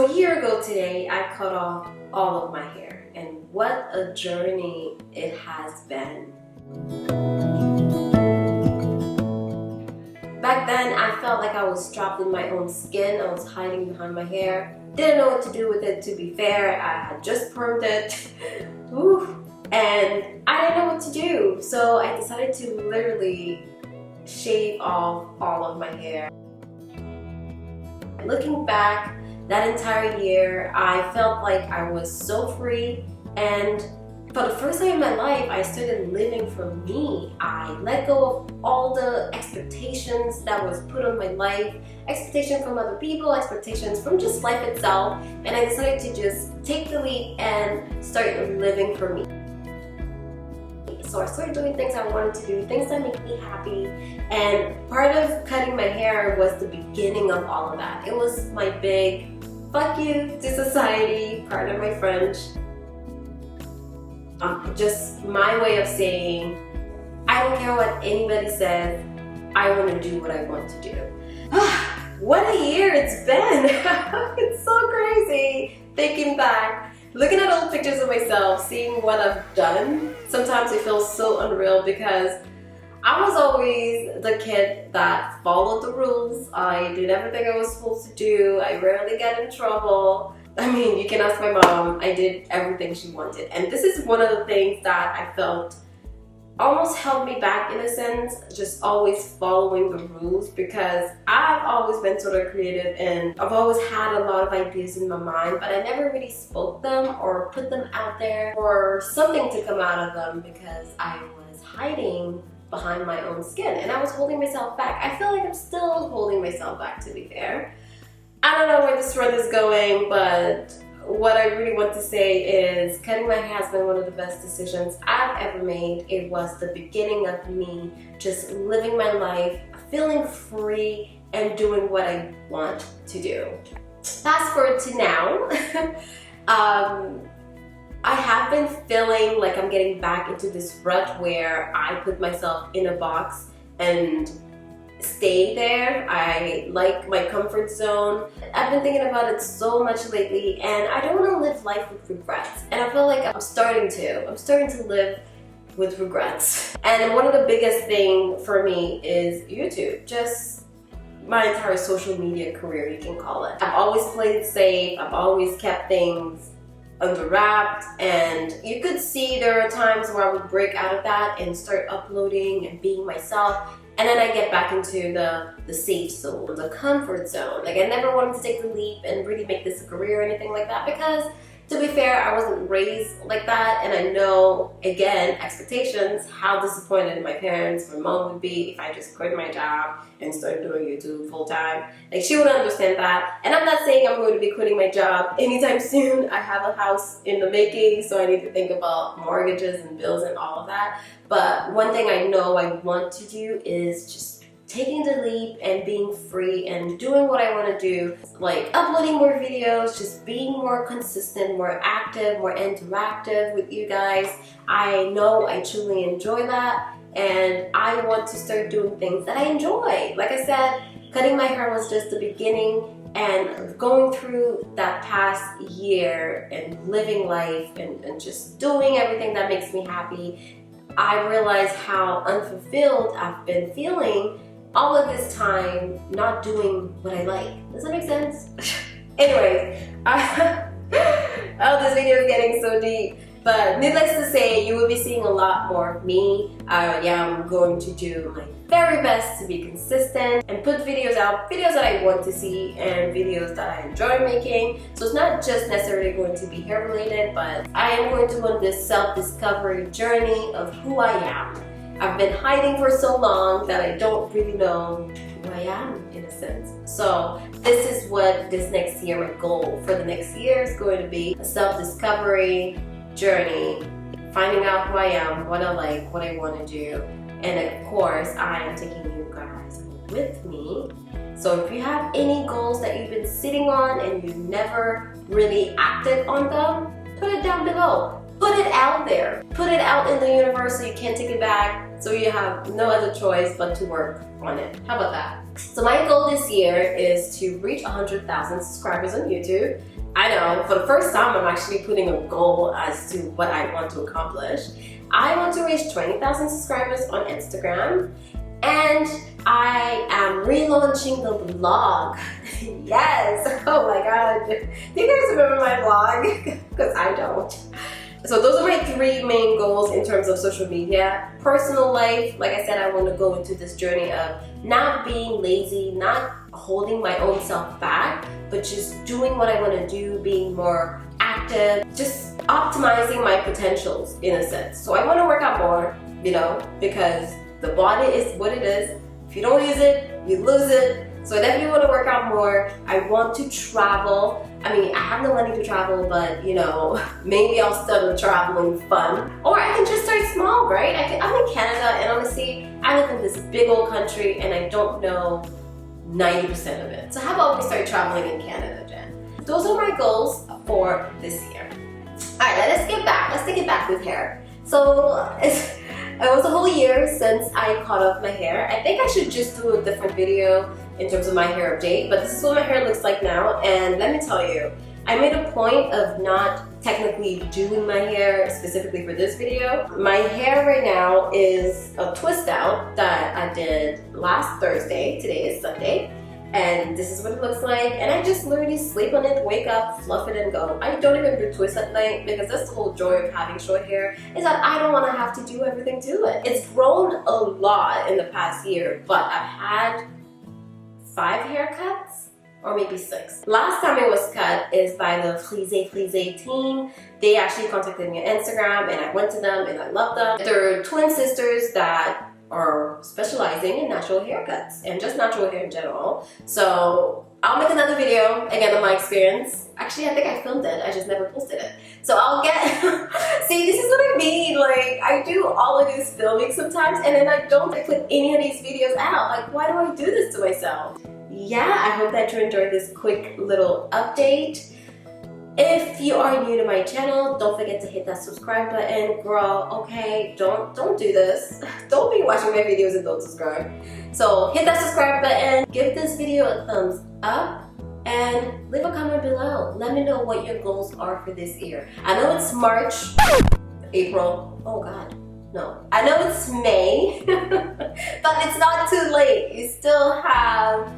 So a year ago today, I cut off all of my hair, and what a journey it has been. Back then, I felt like I was trapped in my own skin. I was hiding behind my hair. Didn't know what to do with it, to be fair. I had just permed it. Ooh. And I didn't know what to do. So I decided to literally shave off all of my hair. Looking back, that entire year, I felt like I was so free, and for the first time in my life, I started living for me. I let go of all the expectations that was put on my life, expectations from other people, expectations from just life itself, and I decided to just take the leap and start living for me. So I started doing things I wanted to do, things that make me happy, and part of cutting my hair was the beginning of all of that. It was my big fuck you to society, pardon my French. Just my way of saying, I don't care what anybody says, I want to do what I want to do. What a year it's been! It's so crazy thinking back, looking at old pictures of myself, seeing what I've done. Sometimes it feels so unreal because I was always the kid that followed the rules. I did everything I was supposed to do. I rarely got in trouble. I mean, you can ask my mom. I did everything she wanted. And this is one of the things that I felt almost held me back in a sense, just always following the rules, because I've always been sort of creative and I've always had a lot of ideas in my mind, but I never really spoke them or put them out there for something to come out of them because I was hiding behind my own skin and I was holding myself back. I feel like I'm still holding myself back, to be fair. I don't know where this run is going, but what I really want to say is cutting my hair has been one of the best decisions I've ever made. It was the beginning of me just living my life, feeling free, and doing what I want to do. Fast forward to now. I have been feeling like I'm getting back into this rut where I put myself in a box and stay there. I like my comfort zone. I've been thinking about it so much lately, and I don't want to live life with regrets. And I feel like I'm starting to live with regrets. And one of the biggest thing for me is YouTube. Just my entire social media career, you can call it. I've always played it safe. I've always kept things under wrapped, and you could see there are times where I would break out of that and start uploading and being myself. And then I get back into the safe zone, the comfort zone. Like, I never wanted to take the leap and really make this a career or anything like that because, to be fair, I wasn't raised like that. And I know, again, expectations, how disappointed my parents, my mom would be if I just quit my job and started doing YouTube full time. Like, she wouldn't understand that. And I'm not saying I'm going to be quitting my job anytime soon. I have a house in the making, so I need to think about mortgages and bills and all of that. But one thing I know I want to do is just taking the leap and being free and doing what I want to do, like uploading more videos, just being more consistent, more active, more interactive with you guys. I know I truly enjoy that, and I want to start doing things that I enjoy. Like I said, cutting my hair was just the beginning, and going through that past year and living life and just doing everything that makes me happy, I realized how unfulfilled I've been feeling all of this time not doing what I like. Does that make sense? Anyways, oh, this video is getting so deep. But needless to say, you will be seeing a lot more of me. I am going to do my very best to be consistent and put videos out, videos that I want to see and videos that I enjoy making. So it's not just necessarily going to be hair related, but I am going to go on this self-discovery journey of who I am. I've been hiding for so long that I don't really know who I am, in a sense. So this is what this next year, my goal for the next year is going to be: a self-discovery journey, finding out who I am, what I like, what I want to do. And of course, I am taking you guys with me. So if you have any goals that you've been sitting on and you never really acted on them, put it down below. put it out there. Put it out in the universe so you can't take it back, so you have no other choice but to work on it. How about that? So my goal this year is to reach 100,000 subscribers on YouTube. I know, for the first time I'm actually putting a goal as to what I want to accomplish. I want to reach 20,000 subscribers on Instagram, and I am relaunching the vlog. Yes! Oh my god. Do you guys remember my vlog? Because I don't. So those are my 3 main goals in terms of social media. Personal life, like I said, I want to go into this journey of not being lazy, not holding my own self back, but just doing what I want to do, being more active, just optimizing my potentials in a sense. So I want to work out more, you know, because the body is what it is. If you don't use it, you lose it. So I definitely want to work out more. I want to travel. I mean, I have no money to travel, but you know, maybe I'll start a traveling fund. Or I can just start small, right? I'm in Canada, and honestly, I live in this big old country and I don't know 90% of it. So how about we start traveling in Canada, Jen? Those are my goals for this year. Alright, let's get back. Let's take it back with hair. So it was a whole year since I cut off my hair. I think I should just do a different video in terms of my hair update, but this is what my hair looks like now, and let me tell you, I made a point of not technically doing my hair specifically for this video. My hair right now is a twist out that I did last Thursday. Today is Sunday, and this is what it looks like, and I just literally sleep on it, wake up, fluff it, and go. I don't even do twists at night because that's the whole joy of having short hair, is that I don't want to have to do everything to it. It's grown a lot in the past year, but I've had 5 haircuts, or maybe 6. Last time it was cut is by the Frise team. They actually contacted me on Instagram, and I went to them and I love them. They're twin sisters that are specializing in natural haircuts and just natural hair in general. So I'll make another video again on my experience. Actually, I think I filmed it, I just never posted it. So I'll get, see, this is what I mean. Like, I do all of this filming sometimes, and then I don't put any of these videos out. Like, why do I do this to myself? Yeah, I hope that you enjoyed this quick little update. If you are new to my channel, don't forget to hit that subscribe button. Girl, okay, don't do this. Don't be watching my videos and don't subscribe. So hit that subscribe button, give this video a thumbs up, and leave a comment below. Let me know what your goals are for this year. I know it's March, April, oh god, no. I know it's May, but it's not too late. You still have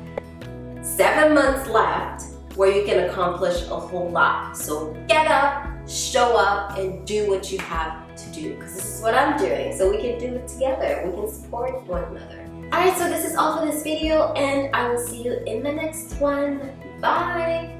7 months left where you can accomplish a whole lot. So get up, show up, and do what you have to do, because this is what I'm doing, so we can do it together. We can support one another. Alright, so this is all for this video, and I will see you in the next one. Bye!